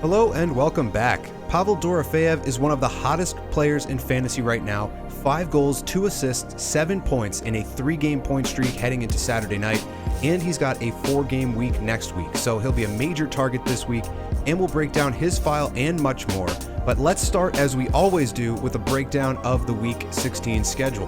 Hello and welcome back. Pavel Dorofeyev is one of the hottest players in fantasy right now. 5 goals, 2 assists, 7 points in a 3-game point streak heading into Saturday night, and he's got a 4-game week next week, so he'll be a major target this week, and we'll break down his file and much more. But let's start, as we always do, with a breakdown of the Week 16 schedule.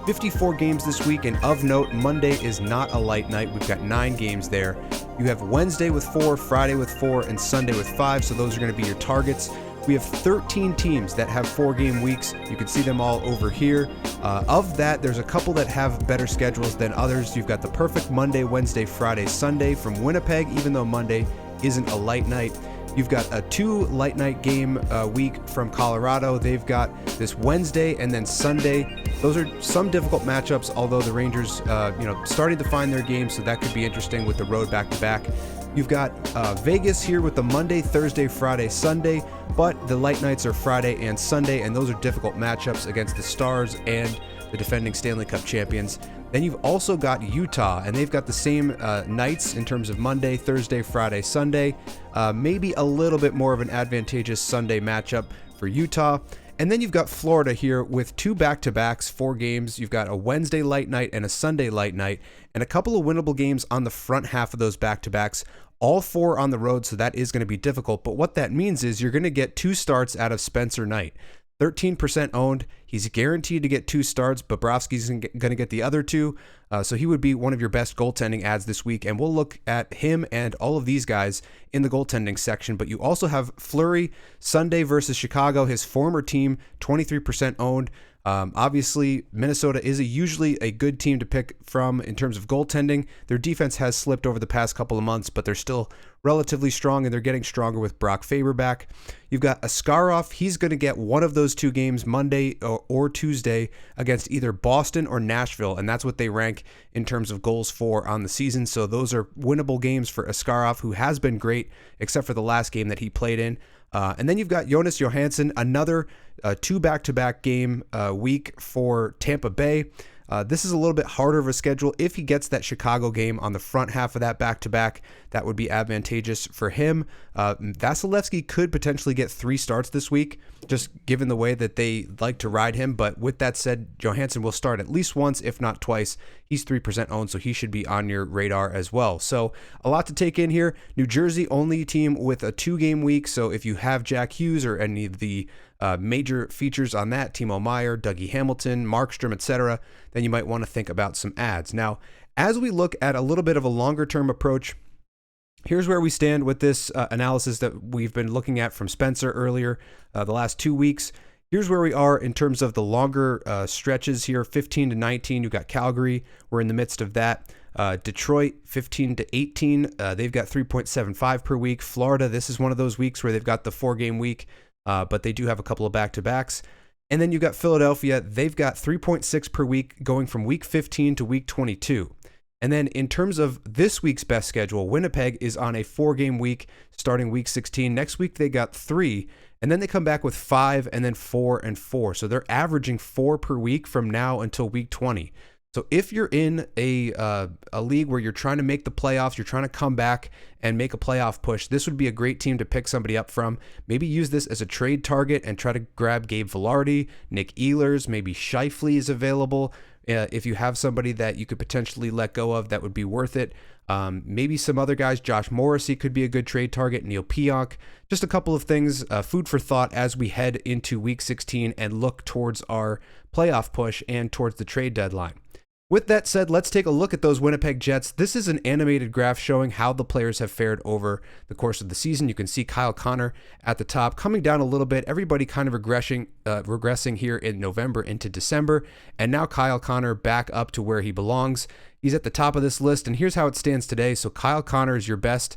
54 games this week, and of note, Monday is not a light night. We've got 9 games there. You have Wednesday with 4, Friday with 4, and Sunday with 5, so those are going to be your targets. We have 13 teams that have 4-game weeks. You can see them all over here. Of that, there's a couple that have better schedules than others. You've got the perfect Monday, Wednesday, Friday, Sunday from Winnipeg, even though Monday isn't a light night. You've got a 2 light night game week from Colorado. They've got this Wednesday and then Sunday. Those are some difficult matchups, although the Rangers, starting to find their game, so that could be interesting with the road back-to-back. You've got Vegas here with the Monday, Thursday, Friday, Sunday, but the light nights are Friday and Sunday, and those are difficult matchups against the Stars and the defending Stanley Cup champions. Then you've also got Utah, and they've got the same nights in terms of Monday, Thursday, Friday, Sunday. Maybe a little bit more of an advantageous Sunday matchup for Utah. And then you've got Florida here with 2 back-to-backs, 4 games. You've got a Wednesday light night and a Sunday light night, and a couple of winnable games on the front half of those back-to-backs. All 4 on the road, so that is going to be difficult. But what that means is you're going to get 2 starts out of Spencer Knight. 13% owned. He's guaranteed to get 2 starts. Bobrovsky's going to get the other 2. So he would be one of your best goaltending ads this week. And we'll look at him and all of these guys in the goaltending section. But you also have Fleury, Sunday versus Chicago, his former team, 23% owned. Obviously, Minnesota is usually a good team to pick from in terms of goaltending. Their defense has slipped over the past couple of months, but they're still relatively strong, and they're getting stronger with Brock Faber back. You've got Askarov. He's going to get one of those 2 games, Monday or Tuesday, against either Boston or Nashville, and that's what they rank in terms of goals for on the season. So those are winnable games for Askarov, who has been great, except for the last game that he played in. And then you've got Jonas Johansson, another 2 back-to-back game week for Tampa Bay. This is a little bit harder of a schedule. If he gets that Chicago game on the front half of that back-to-back, that would be advantageous for him. Vasilevsky could potentially get 3 starts this week, just given the way that they like to ride him. But with that said, Johansson will start at least once, if not twice. He's 3% owned, so he should be on your radar as well. So a lot to take in here. New Jersey, only team with a 2-game week. So if you have Jack Hughes or any of the major features on that, Timo Meier, Dougie Hamilton, Markstrom, etc., then you might want to think about some ads. Now, as we look at a little bit of a longer-term approach, here's where we stand with this analysis that we've been looking at from Spencer earlier, the last 2 weeks. Here's where we are in terms of the longer stretches here, 15 to 19. You've got Calgary. We're in the midst of that. Detroit, 15 to 18. They've got 3.75 per week. Florida, this is one of those weeks where they've got the 4-game week, but they do have a couple of back-to-backs. And then you've got Philadelphia. They've got 3.6 per week going from week 15 to week 22. And then in terms of this week's best schedule, Winnipeg is on a 4-game week starting week 16. Next week, they got 3, and then they come back with 5 and then 4 and 4. So they're averaging 4 per week from now until week 20. So if you're in a league where you're trying to make the playoffs, you're trying to come back and make a playoff push, this would be a great team to pick somebody up from. Maybe use this as a trade target and try to grab Gabe Vilardi, Nick Ehlers, maybe Scheifele is available. If you have somebody that you could potentially let go of, that would be worth it. Maybe some other guys, Josh Morrissey could be a good trade target, Neil Pionk. Just a couple of things, food for thought as we head into week 16 and look towards our playoff push and towards the trade deadline. With that said, let's take a look at those Winnipeg Jets. This is an animated graph showing how the players have fared over the course of the season. You can see Kyle Connor at the top, coming down a little bit. Everybody kind of regressing here in November into December. And now Kyle Connor back up to where he belongs. He's at the top of this list, and here's how it stands today. So Kyle Connor is your best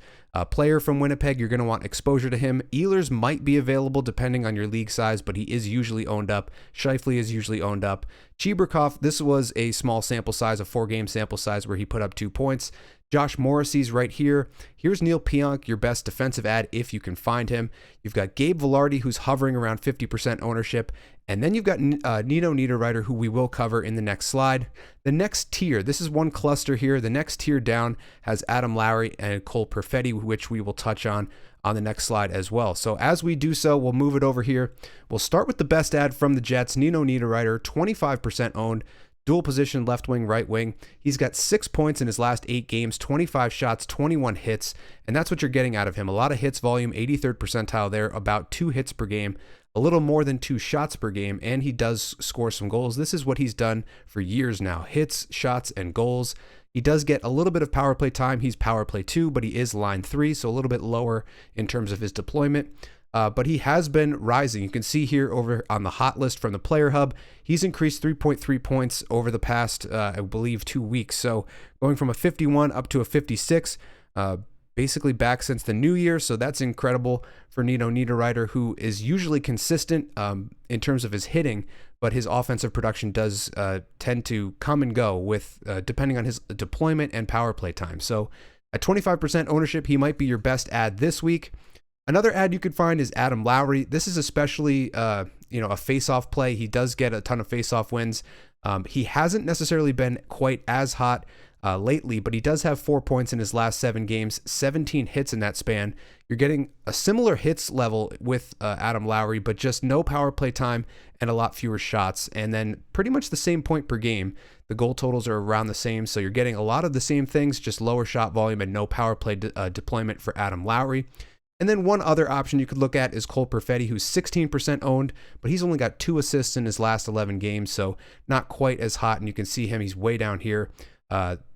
player from Winnipeg. You're going to want exposure to him. Ehlers might be available depending on your league size, but he is usually owned up. Scheifele is usually owned up. Chibrikov, this was a small sample size, a 4-game sample size where he put up 2 points. Josh Morrissey's right here. Here's Neil Pionk, your best defensive ad if you can find him. You've got Gabe Vilardi, who's hovering around 50% ownership. And then you've got Nino Niederreiter, who we will cover in the next slide. The next tier, this is one cluster here. The next tier down has Adam Lowry and Cole Perfetti, which we will touch on the next slide as well. So as we do so, we'll move it over here. We'll start with the best ad from the Jets, Nino Niederreiter, 25% owned. Dual position, left wing, right wing. He's got 6 points in his last 8 games, 25 shots, 21 hits, and that's what you're getting out of him. A lot of hits volume, 83rd percentile there, about 2 hits per game, a little more than 2 shots per game, and he does score some goals. This is what he's done for years now, hits, shots, and goals. He does get a little bit of power play time. He's power play 2, but he is line 3, so a little bit lower in terms of his deployment. But he has been rising. You can see here over on the hot list from the Player Hub, he's increased 3.3 points over the past, I believe, 2 weeks. So going from a 51 up to a 56, basically back since the new year. So that's incredible for Nino Niederreiter, who is usually consistent in terms of his hitting, but his offensive production does tend to come and go with depending on his deployment and power play time. So at 25% ownership, he might be your best ad this week. Another ad you could find is Adam Lowry. This is especially, a face-off play. He does get a ton of face-off wins. He hasn't necessarily been quite as hot lately, but he does have 4 points in his last 7 games, 17 hits in that span. You're getting a similar hits level with Adam Lowry, but just no power play time and a lot fewer shots, and then pretty much the same point per game. The goal totals are around the same, so you're getting a lot of the same things, just lower shot volume and no power play deployment for Adam Lowry. And then one other option you could look at is Cole Perfetti, who's 16% owned, but he's only got 2 assists in his last 11 games, so not quite as hot. And you can see him, he's way down here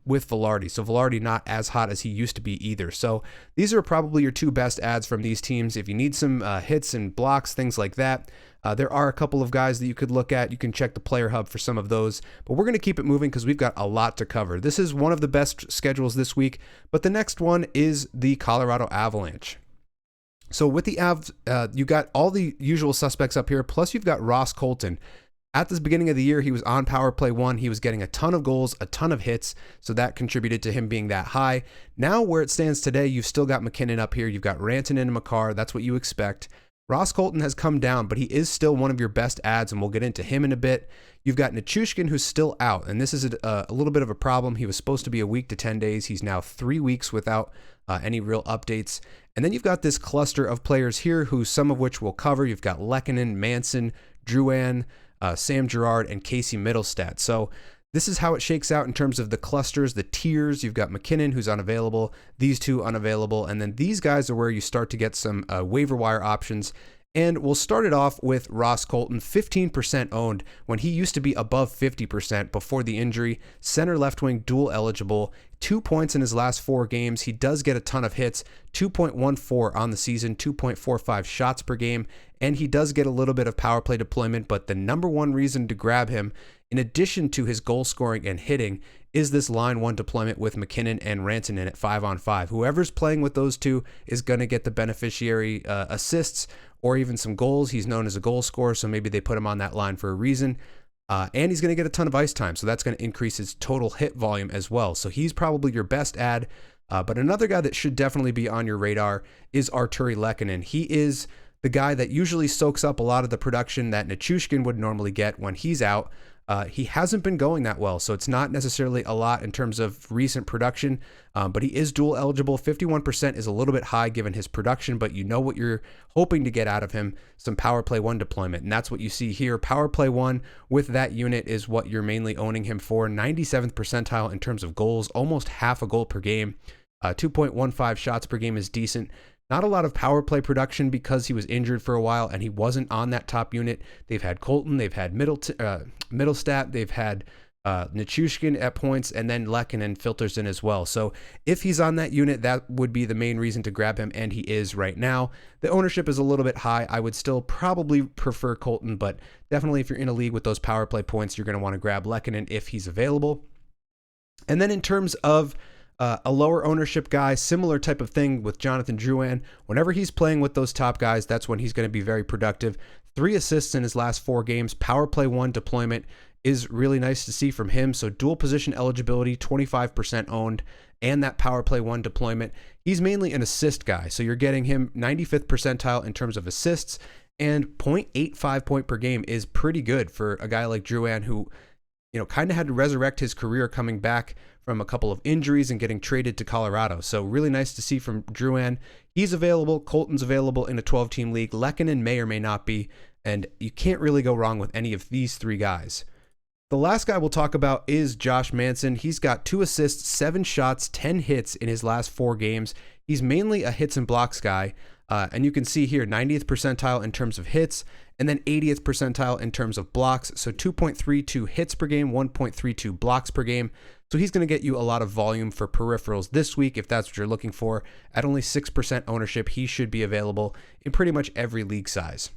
with Vilardi. So Vilardi not as hot as he used to be either. So these are probably your 2 best ads from these teams. If you need some hits and blocks, things like that, there are a couple of guys that you could look at. You can check the Player Hub for some of those, but we're going to keep it moving because we've got a lot to cover. This is one of the best schedules this week, but the next one is the Colorado Avalanche. So with the Avs, you got all the usual suspects up here, plus you've got Ross Colton. At the beginning of the year, he was on power play 1. He was getting a ton of goals, a ton of hits, so that contributed to him being that high. Now, where it stands today, you've still got McKinnon up here. You've got Rantanen and Makar. That's what you expect. Ross Colton has come down, but he is still one of your best ads, and we'll get into him in a bit. You've got Nichushkin, who's still out, and this is a little bit of a problem. He was supposed to be a week to 10 days. He's now 3 weeks without any real updates. And then you've got this cluster of players here, who some of which we'll cover. You've got Lehkonen, Manson, Drouin, Sam Girard, and Casey Middlestat. So this is how it shakes out in terms of the clusters, the tiers. You've got McKinnon, who's unavailable, these 2 unavailable, and then these guys are where you start to get some waiver wire options. And we'll start it off with Ross Colton, 15% owned when he used to be above 50% before the injury. Center left wing dual eligible, 2 points in his last 4 games. He does get a ton of hits, 2.14 on the season, 2.45 shots per game, and he does get a little bit of power play deployment. But the number one reason to grab him, in addition to his goal scoring and hitting, is this line 1 deployment with McKinnon and Rantanen at 5-on-5. Whoever's playing with those 2 is going to get the beneficiary assists or even some goals. He's known as a goal scorer, so maybe they put him on that line for a reason. And he's going to get a ton of ice time, so that's going to increase his total hit volume as well. So he's probably your best ad. But another guy that should definitely be on your radar is Arturi Lehkonen. He is the guy that usually soaks up a lot of the production that Nichushkin would normally get when he's out. He hasn't been going that well, so it's not necessarily a lot in terms of recent production, but he is dual eligible. 51% is a little bit high given his production, but you know what you're hoping to get out of him, some power play 1 deployment, and that's what you see here. Power play 1 with that unit is what you're mainly owning him for. 97th percentile in terms of goals, almost half a goal per game. 2.15 shots per game is decent. Not a lot of power play production because he was injured for a while and he wasn't on that top unit. They've had Colton, they've had Middlestat, they've had Nichushkin at points, and then Lehkonen filters in as well. So if he's on that unit, that would be the main reason to grab him, and he is right now. The ownership is a little bit high. I would still probably prefer Colton, but definitely if you're in a league with those power play points, you're going to want to grab Lehkonen if he's available. And then in terms of a lower ownership guy, similar type of thing with Jonathan Drouin. Whenever he's playing with those top guys, that's when he's going to be very productive. 3 assists in his last 4 games. Power play 1 deployment is really nice to see from him. So dual position eligibility, 25% owned. and that power play 1 deployment. He's mainly an assist guy, so you're getting him 95th percentile in terms of assists, and 0.85 point per game is pretty good for a guy like Drouin, who, kind of had to resurrect his career coming back from a couple of injuries and getting traded to Colorado. So really nice to see from Drouin. He's available. Colton's available in a 12-team league. Lehkonen may or may not be, and you can't really go wrong with any of these 3 guys. The last guy we'll talk about is Josh Manson. He's got 2 assists, 7 shots, 10 hits in his last 4 games. He's mainly a hits and blocks guy, and you can see here 90th percentile in terms of hits, and then 80th percentile in terms of blocks. So 2.32 hits per game, 1.32 blocks per game. So he's going to get you a lot of volume for peripherals this week if that's what you're looking for. At only 6% ownership, he should be available in pretty much every league size.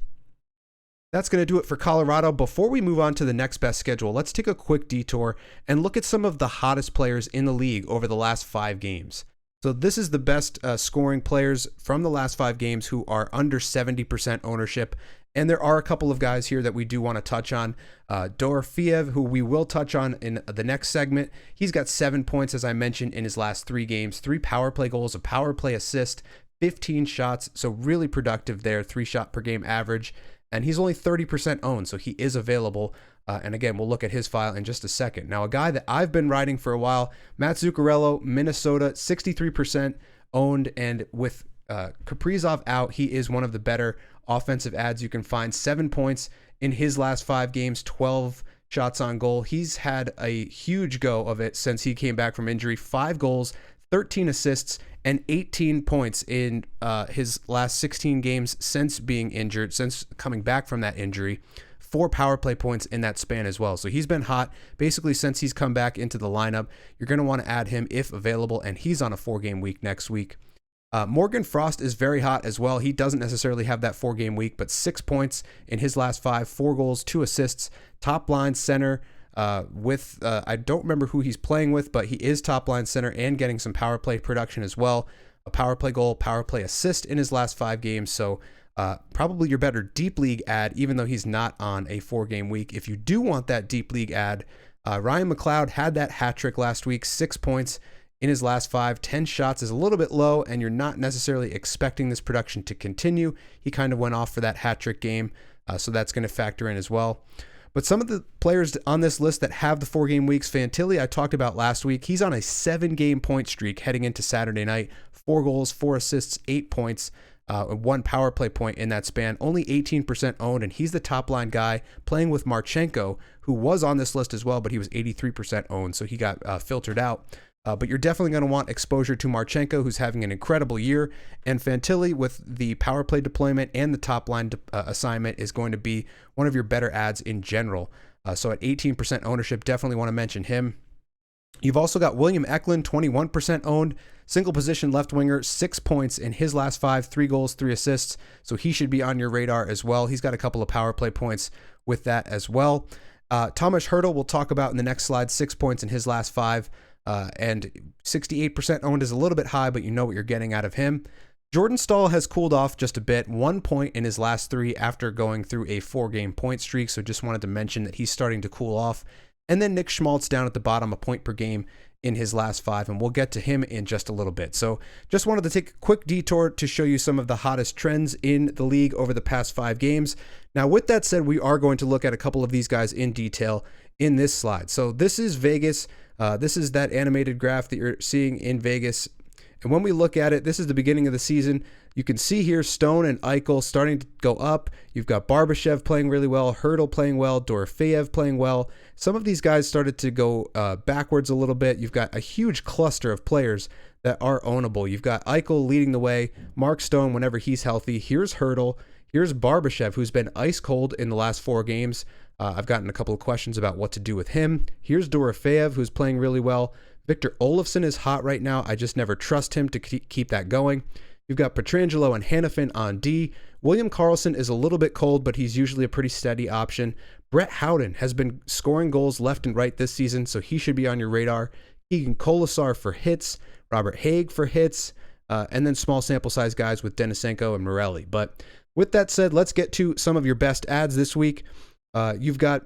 That's going to do it for Colorado. Before we move on to the next best schedule, let's take a quick detour and look at some of the hottest players in the league over the last 5 games. So this is the best scoring players from the last 5 games who are under 70% ownership. And there are a couple of guys here that we do want to touch on. Dorofeev, who we will touch on in the next segment. He's got 7 points, as I mentioned, in his last 3 games, 3 power play goals, a power play assist, 15 shots. So really productive there, 3 shot per game average. And he's only 30% owned, so he is available. And again, we'll look at his file in just a second. Now, a guy that I've been riding for a while, Matt Zuccarello, Minnesota, 63% owned. And with Kaprizov out, he is one of the better offensive ads you can find. 7 points in his last 5 games, 12 shots on goal. He's had a huge go of it since he came back from injury. 5 goals, 13 assists, and 18 points in his last 16 games since being injured, since coming back from that injury. 4 power play points in that span as well. So he's been hot basically since he's come back into the lineup. You're going to want to add him if available, and he's on a 4-game week next week. Morgan Frost is very hot as well. He doesn't necessarily have that 4-game week, but 6 points in his last 5, 4 goals, 2 assists, top line center. I don't remember who he's playing with, but he is top line center and getting some power play production as well. A power play goal, power play assist in his last 5 games. So probably your better deep league ad, even though he's not on a 4-game week. If you do want that deep league ad, Ryan McLeod had that hat trick last week, 6 points in his last 5. 10 shots is a little bit low, and you're not necessarily expecting this production to continue. He kind of went off for that hat trick game, so that's going to factor in as well. But some of the players on this list that have the 4-game weeks, Fantilli, I talked about last week. He's on a 7-game point streak heading into Saturday night. 4 goals, 4 assists, 8 points, 1 power play point in that span. Only 18% owned, and he's the top line guy playing with Marchenko, who was on this list as well, but he was 83% owned, so he got filtered out. But you're definitely going to want exposure to Marchenko, who's having an incredible year. And Fantilli, with the power play deployment and the top line assignment, is going to be one of your better ads in general. So at 18% ownership, definitely want to mention him. You've also got William Eklund, 21% owned, single position left winger, 6 points in his last 5, 3 goals, 3 assists. So he should be on your radar as well. He's got a couple of power play points with that as well. Thomas Hertl, we'll talk about in the next slide, 6 points in his last 5. And 68% owned is a little bit high, but you know what you're getting out of him. Jordan Staal has cooled off just a bit, 1 point in his last 3 after going through a 4-game point streak. So just wanted to mention that he's starting to cool off. And then Nick Schmaltz down at the bottom, a point per game in his last 5, and we'll get to him in just a little bit. So just wanted to take a quick detour to show you some of the hottest trends in the league over the past 5 games. Now, with that said, we are going to look at a couple of these guys in detail in this slide. So this is Vegas. This is that animated graph that you're seeing in Vegas. And when we look at it, this is the beginning of the season. You can see here Stone and Eichel starting to go up. You've got Barbashev playing really well, Hertl playing well, Dorofeev playing well. Some of these guys started to go backwards a little bit. You've got a huge cluster of players that are ownable. You've got Eichel leading the way, Mark Stone whenever he's healthy. Here's Hertl. Here's Barbashev, who's been ice cold in the last 4 games. I've gotten a couple of questions about what to do with him. Here's Dorofeev, who's playing really well. Victor Olofsson is hot right now. I just never trust him to keep that going. You've got Pietrangelo and Hannafin on D. William Karlsson is a little bit cold, but he's usually a pretty steady option. Brett Howden has been scoring goals left and right this season, so he should be on your radar. Keegan Colasar for hits, Robert Haig for hits, and then small sample size guys with Denisenko and Morelli. But with that said, let's get to some of your best ads this week. You've got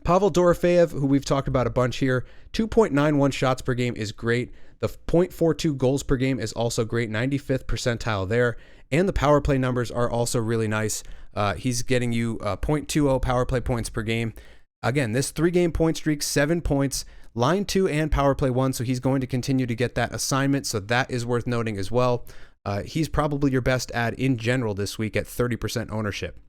Pavel Dorofeev, who we've talked about a bunch here. 2.91 shots per game is great. The .42 goals per game is also great, 95th percentile there. And the power play numbers are also really nice. He's getting you .20 power play points per game. Again, this 3-game point streak, 7 points, line 2 and power play 1. So he's going to continue to get that assignment. So that is worth noting as well. He's probably your best ad in general this week at 30% ownership.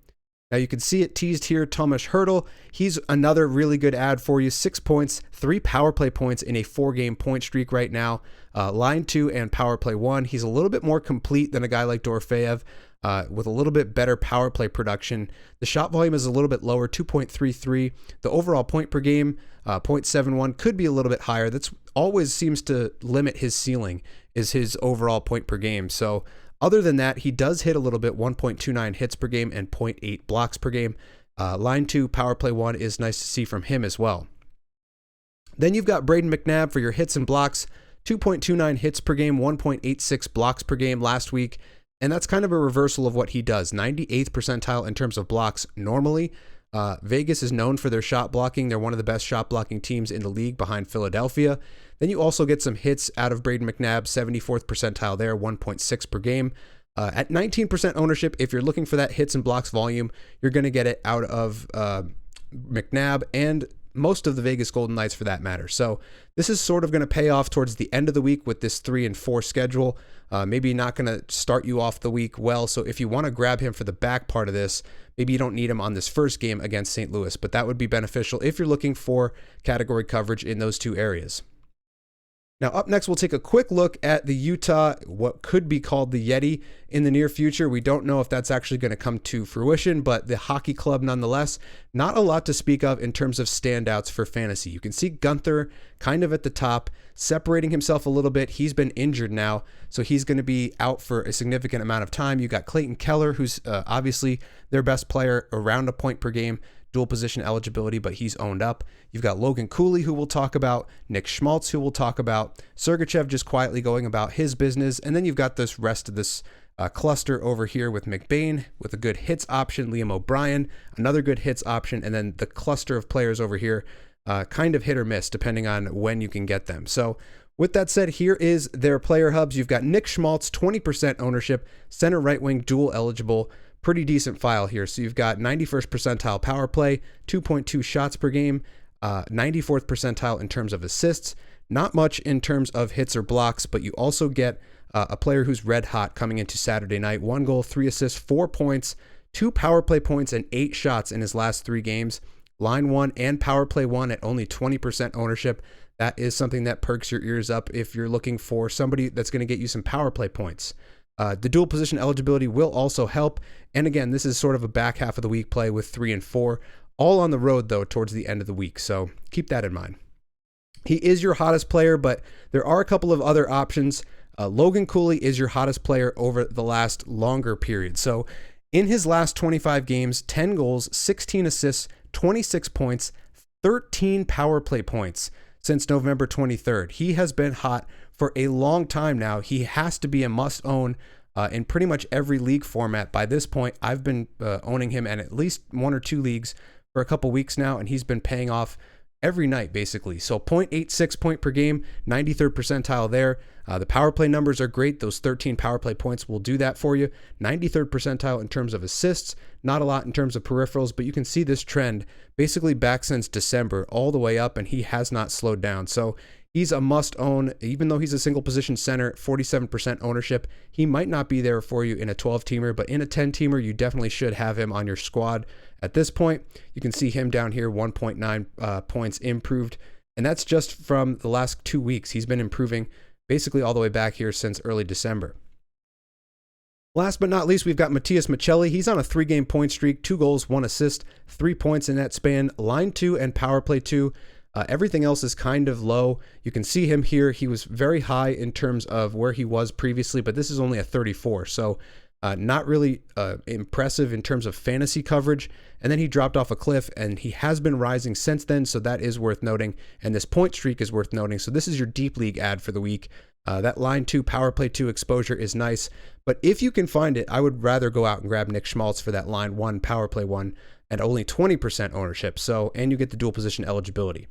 Now you can see it teased here, Tomas Hertl. He's another really good ad for you. 6 points, 3 power play points in a 4-game point streak right now. Line 2 and power play 1. He's a little bit more complete than a guy like Dorofeyev with a little bit better power play production. The shot volume is a little bit lower, 2.33. The overall point per game, 0.71, could be a little bit higher. That's always seems to limit his ceiling, is his overall point per game. So other than that, he does hit a little bit, 1.29 hits per game and 0.8 blocks per game. Line 2, power play 1 is nice to see from him as well. Then you've got Brayden McNabb for your hits and blocks, 2.29 hits per game, 1.86 blocks per game last week. And that's kind of a reversal of what he does. 98th percentile in terms of blocks normally. Vegas is known for their shot blocking. They're one of the best shot blocking teams in the league behind Philadelphia. Then you also get some hits out of Brayden McNabb, 74th percentile there, 1.6 per game. At 19% ownership, if you're looking for that hits and blocks volume, you're going to get it out of McNabb and most of the Vegas Golden Knights for that matter. So this is sort of going to pay off towards the end of the week with this 3 and 4 schedule. Maybe not going to start you off the week well. So if you want to grab him for the back part of this, maybe you don't need him on this first game against St. Louis, but that would be beneficial if you're looking for category coverage in those 2 areas. Now, up next, we'll take a quick look at the Utah, what could be called the Yeti in the near future. We don't know if that's actually going to come to fruition, but the hockey club nonetheless, not a lot to speak of in terms of standouts for fantasy. You can see Gunther kind of at the top, separating himself a little bit. He's been injured now, so he's going to be out for a significant amount of time. You got Clayton Keller, who's obviously their best player, around a point per game. Dual position eligibility, but he's owned up. You've got Logan Cooley, who we'll talk about, Nick Schmaltz, who we'll talk about, Sergachev just quietly going about his business, and then you've got this rest of this cluster over here with McBain with a good hits option, Liam O'Brien, another good hits option, and then the cluster of players over here, kind of hit or miss depending on when you can get them. So with that said, here is their player hubs. You've got Nick Schmaltz, 20% ownership, center right wing, dual eligible. Pretty decent file here. So you've got 91st percentile power play, 2.2 shots per game, 94th percentile in terms of assists, not much in terms of hits or blocks, but you also get a player who's red hot coming into Saturday night. 1 goal, 3 assists, 4 points, 2 power play points, and 8 shots in his last 3 games. Line 1 and power play 1 at only 20% ownership. That is something that perks your ears up if you're looking for somebody that's going to get you some power play points. The dual position eligibility will also help. And again, this is sort of a back half of the week play with 3 and 4, all on the road though towards the end of the week. So keep that in mind. He is your hottest player, but there are a couple of other options. Logan Cooley is your hottest player over the last longer period. So in his last 25 games, 10 goals, 16 assists, 26 points, 13 power play points since November 23rd. He has been hot for a long time now. He has to be a must own in pretty much every league format. By this point, I've been owning him in at least 1 or 2 leagues for a couple weeks now, and he's been paying off every night basically. So 0.86 point per game, 93rd percentile there. The power play numbers are great. Those 13 power play points will do that for you. 93rd percentile in terms of assists, not a lot in terms of peripherals, but you can see this trend basically back since December all the way up, and he has not slowed down. So he's a must own, even though he's a single position center, 47% ownership. He might not be there for you in a 12 teamer, but in a 10 teamer, you definitely should have him on your squad. At this point, you can see him down here, 1.9 points improved. And that's just from the last 2 weeks. He's been improving basically all the way back here since early December. Last but not least, we've got Matias Maccelli. He's on a 3-game point streak, 2 goals, 1 assist, 3 points in that span, line 2 and power play 2. Everything else is kind of low. You can see him here. He was very high in terms of where he was previously, but this is only a 34. So not really impressive in terms of fantasy coverage. And then he dropped off a cliff, and he has been rising since then. So that is worth noting. And this point streak is worth noting. So this is your deep league ad for the week. That line 2, power play 2 exposure is nice. But if you can find it, I would rather go out and grab Nick Schmaltz for that line 1, power play 1, and only 20% ownership. So, and you get the dual position eligibility.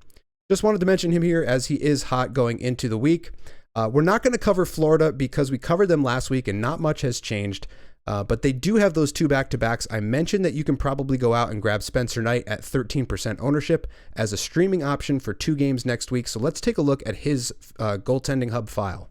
Just wanted to mention him here as he is hot going into the week. We're not going to cover Florida because we covered them last week and not much has changed. But they do have those 2 back-to-backs. I mentioned that you can probably go out and grab Spencer Knight at 13% ownership as a streaming option for 2 games next week. So let's take a look at his goaltending hub file.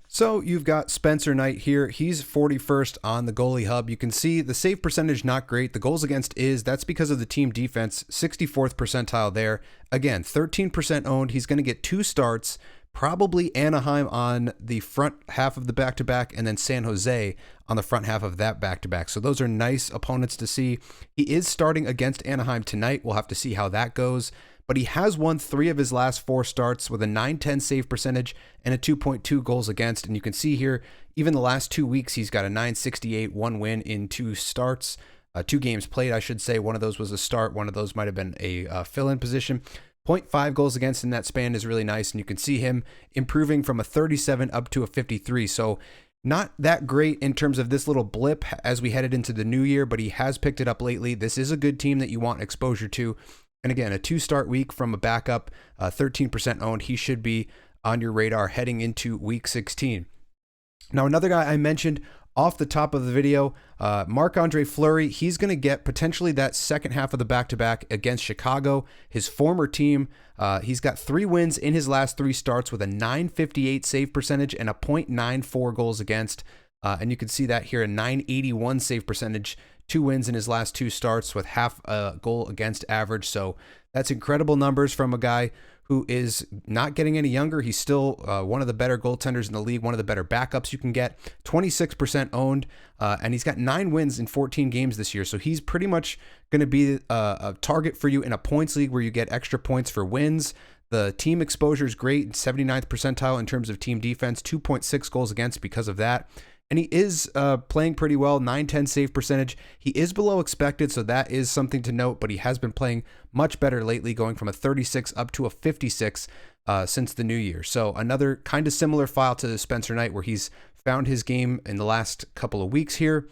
So you've got Spencer Knight here. He's 41st on the goalie hub. You can see the save percentage not great. The goals against that's because of the team defense, 64th percentile there. Again, 13% owned. He's going to get 2 starts. Probably Anaheim on the front half of the back-to-back and then San Jose on the front half of that back-to-back. So those are nice opponents to see. He is starting against Anaheim tonight. We'll have to see how that goes. But he has won 3 of his last 4 starts with a .910 save percentage and a 2.2 goals against. And you can see here, even the last 2 weeks, he's got a .968, 1 win in 2 starts. 2 games played, I should say. One of those was a start. One of those might have been a fill-in position. 0.5 goals against in that span is really nice, and you can see him improving from a 37 up to a 53. So not that great in terms of this little blip as we headed into the new year, but he has picked it up lately. This is a good team that you want exposure to. And again, a 2-start week from a backup, 13% owned. He should be on your radar heading into week 16. Now, another guy I mentioned off the top of the video, Marc-Andre Fleury, he's going to get potentially that second half of the back-to-back against Chicago, his former team. He's got 3 wins in his last 3 starts with a .958 save percentage and a .94 goals against. And you can see that here, a .981 save percentage, 2 wins in his last 2 starts with half a goal against average. So that's incredible numbers from a guy who is not getting any younger. He's still one of the better goaltenders in the league, one of the better backups you can get, 26% owned, and he's got 9 wins in 14 games this year. So he's pretty much going to be a target for you in a points league where you get extra points for wins. The team exposure is great, 79th percentile in terms of team defense, 2.6 goals against because of that. And he is playing pretty well, .910 save percentage. He is below expected, so that is something to note, but he has been playing much better lately, going from a 36 up to a 56 since the new year. So another kind of similar file to Spencer Knight, where he's found his game in the last couple of weeks here,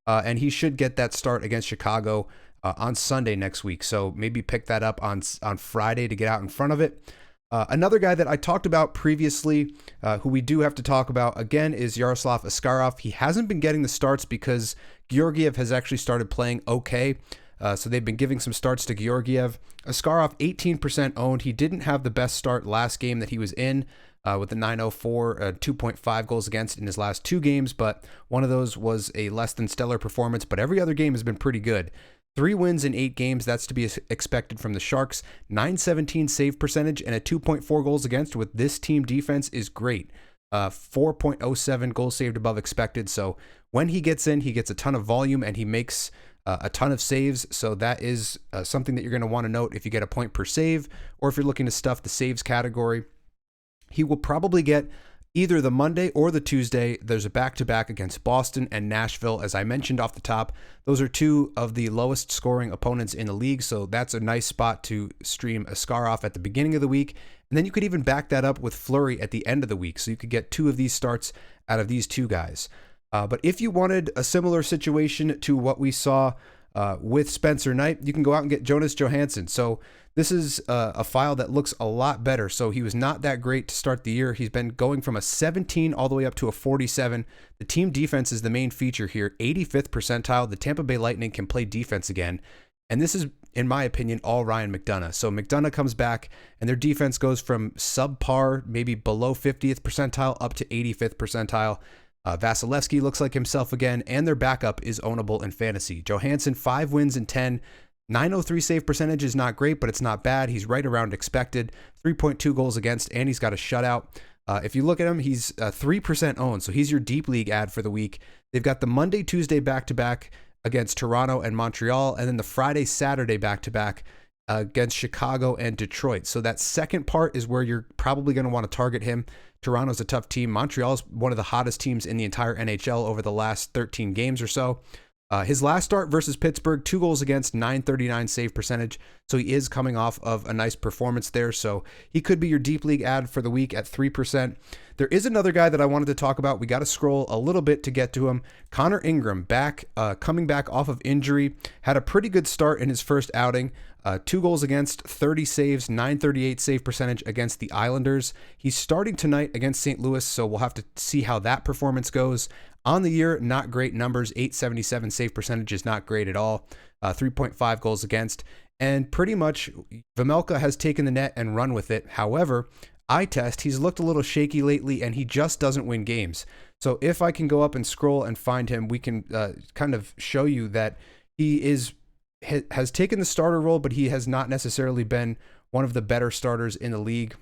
and he should get that start against Chicago on Sunday next week. So maybe pick that up on Friday to get out in front of it. Another guy that I talked about previously, who we do have to talk about again, is Yaroslav Askarov. He hasn't been getting the starts because Georgiev has actually started playing okay. So they've been giving some starts to Georgiev. Askarov, 18% owned. He didn't have the best start last game that he was in with the .904, 2.5 goals against in his last 2 games, but one of those was a less than stellar performance, but every other game has been pretty good. 3 wins in 8 games, that's to be expected from the Sharks. .917 save percentage and a 2.4 goals against with this team defense is great. 4.07 goals saved above expected. So when he gets in, he gets a ton of volume and he makes a ton of saves. So that is something that you're going to want to note if you get a point per save or if you're looking to stuff the saves category. He will probably get either the Monday or the Tuesday. There's a back-to-back against Boston and Nashville. As I mentioned off the top, those are 2 of the lowest scoring opponents in the league, so that's a nice spot to stream Askarov at the beginning of the week. And then you could even back that up with Fleury at the end of the week, so you could get 2 of these starts out of these 2 guys. But if you wanted a similar situation to what we saw with Spencer Knight, you can go out and get Jonas Johansson. So this is a file that looks a lot better. So he was not that great to start the year. He's been going from a 17 all the way up to a 47. The team defense is the main feature here. 85th percentile. The Tampa Bay Lightning can play defense again. And this is, in my opinion, all Ryan McDonagh. So McDonagh comes back and their defense goes from subpar, maybe below 50th percentile, up to 85th percentile. Vasilevsky looks like himself again, and their backup is ownable in fantasy. Johansson, 5 wins in 10. .903 save percentage is not great, but it's not bad. He's right around expected. 3.2 goals against, and he's got a shutout. If you look at him, he's 3% owned, so he's your deep league ad for the week. They've got the Monday, Tuesday back-to-back against Toronto and Montreal, and then the Friday, Saturday back-to-back against Chicago and Detroit. So that second part is where you're probably going to want to target him. Toronto's a tough team. Montreal's one of the hottest teams in the entire NHL over the last 13 games or so. His last start versus Pittsburgh, 2 goals against, .939 save percentage. So he is coming off of a nice performance there. So he could be your deep league ad for the week at 3%. There is another guy that I wanted to talk about. We got to scroll a little bit to get to him. Connor Ingram, coming back off of injury, had a pretty good start in his first outing. 2 goals against, 30 saves, 938 save percentage against the Islanders. He's starting tonight against St. Louis, so we'll have to see how that performance goes. On the year, not great numbers. 877 save percentage is not great at all. 3.5 goals against. And pretty much Vejmelka has taken the net and run with it. However, eye test, he's looked a little shaky lately, and he just doesn't win games. So if I can go up and scroll and find him, we can kind of show you that he has taken the starter role, but he has not necessarily been one of the better starters in the league.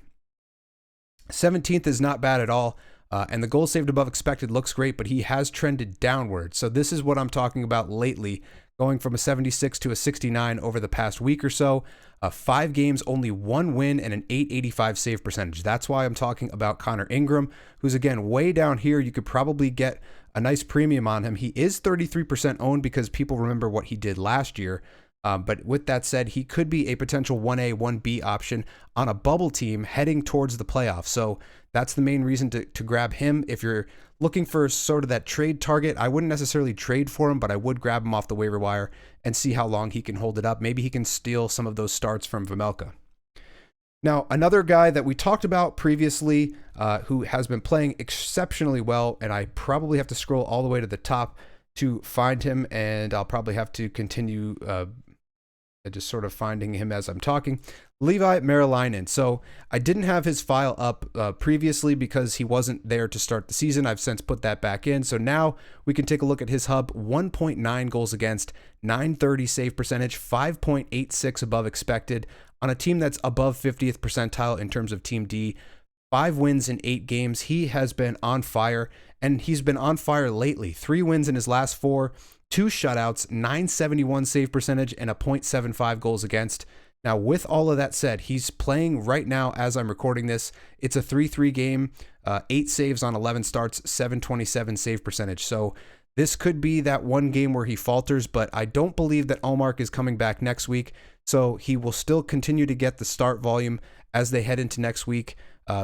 17th is not bad at all. And the goal saved above expected looks great, but he has trended downward. So this is what I'm talking about lately, going from a 76 to a 69 over the past week or so. 5 games, only 1 win, and an 885 save percentage. That's why I'm talking about Connor Ingram, who's, again, way down here. You could probably get a nice premium on him. He is 33% owned because people remember what he did last year. But with that said, he could be a potential 1A, 1B option on a bubble team heading towards the playoffs. So that's the main reason to grab him. If you're looking for sort of that trade target, I wouldn't necessarily trade for him, but I would grab him off the waiver wire and see how long he can hold it up. Maybe he can steal some of those starts from Vejmelka. Now, another guy that we talked about previously who has been playing exceptionally well, and I probably have to scroll all the way to the top to find him, and I'll probably have to continue just sort of finding him as I'm talking. Leevi Merilainen. So I didn't have his file up previously because he wasn't there to start the season. I've since put that back in. So now we can take a look at his hub. 1.9 goals against, 930 save percentage, 5.86 above expected on a team that's above 50th percentile in terms of Team D. 5 wins in 8 games. He has been on fire, and he's been on fire lately. 3 wins in his last 4, 2 shutouts, 971 save percentage, and a .75 goals against. Now, with all of that said, he's playing right now as I'm recording this. It's a 3-3 game, 8 saves on 11 starts, 727 save percentage. So this could be that one game where he falters, but I don't believe that Ullmark is coming back next week. So he will still continue to get the start volume as they head into next week.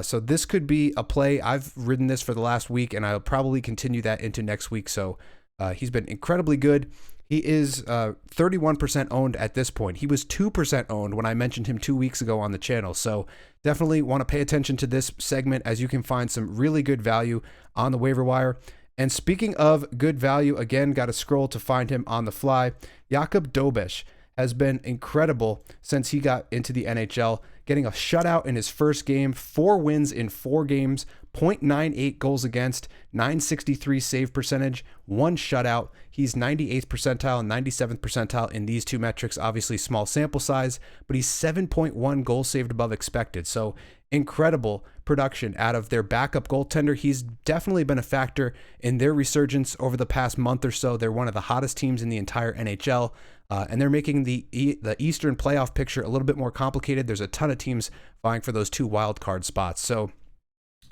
So this could be a play. I've ridden this for the last week, and I'll probably continue that into next week. So he's been incredibly good. He is 31% owned at this point. He was 2% owned when I mentioned him 2 weeks ago on the channel. So definitely want to pay attention to this segment, as you can find some really good value on the waiver wire. And speaking of good value, again, got to scroll to find him on the fly. Jakub Dobes has been incredible since he got into the NHL, getting a shutout in his first game, 4 wins in 4 games, .98 goals against, 963 save percentage, 1 shutout. He's 98th percentile and 97th percentile in these 2 metrics, obviously small sample size, but he's 7.1 goals saved above expected. So incredible production out of their backup goaltender. He's definitely been a factor in their resurgence over the past month or so. They're one of the hottest teams in the entire NHL. And they're making the Eastern playoff picture a little bit more complicated. There's a ton of teams vying for those 2 wild card spots. So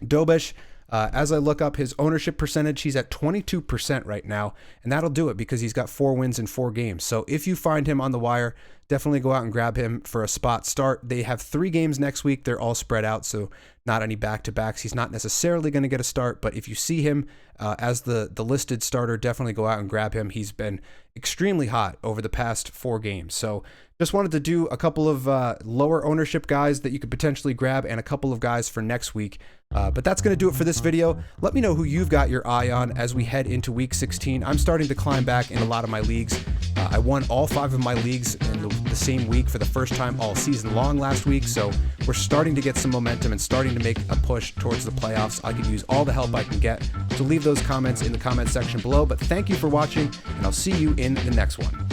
Dobes, as I look up his ownership percentage, he's at 22% right now, and that'll do it because he's got 4 wins in 4 games. So if you find him on the wire, definitely go out and grab him for a spot start. They have 3 games next week. They're all spread out, so not any back-to-backs. He's not necessarily going to get a start, but if you see him as the listed starter, definitely go out and grab him. He's been extremely hot over the past 4 games. So just wanted to do a couple of lower ownership guys that you could potentially grab and a couple of guys for next week. But that's going to do it for this video. Let me know who you've got your eye on as we head into week 16. I'm starting to climb back in a lot of my leagues. I won all 5 of my leagues in the same week for the first time all season long last week. So we're starting to get some momentum and starting to make a push towards the playoffs. I could use all the help I can get. So leave those comments in the comment section below. But thank you for watching, and I'll see you in the next one.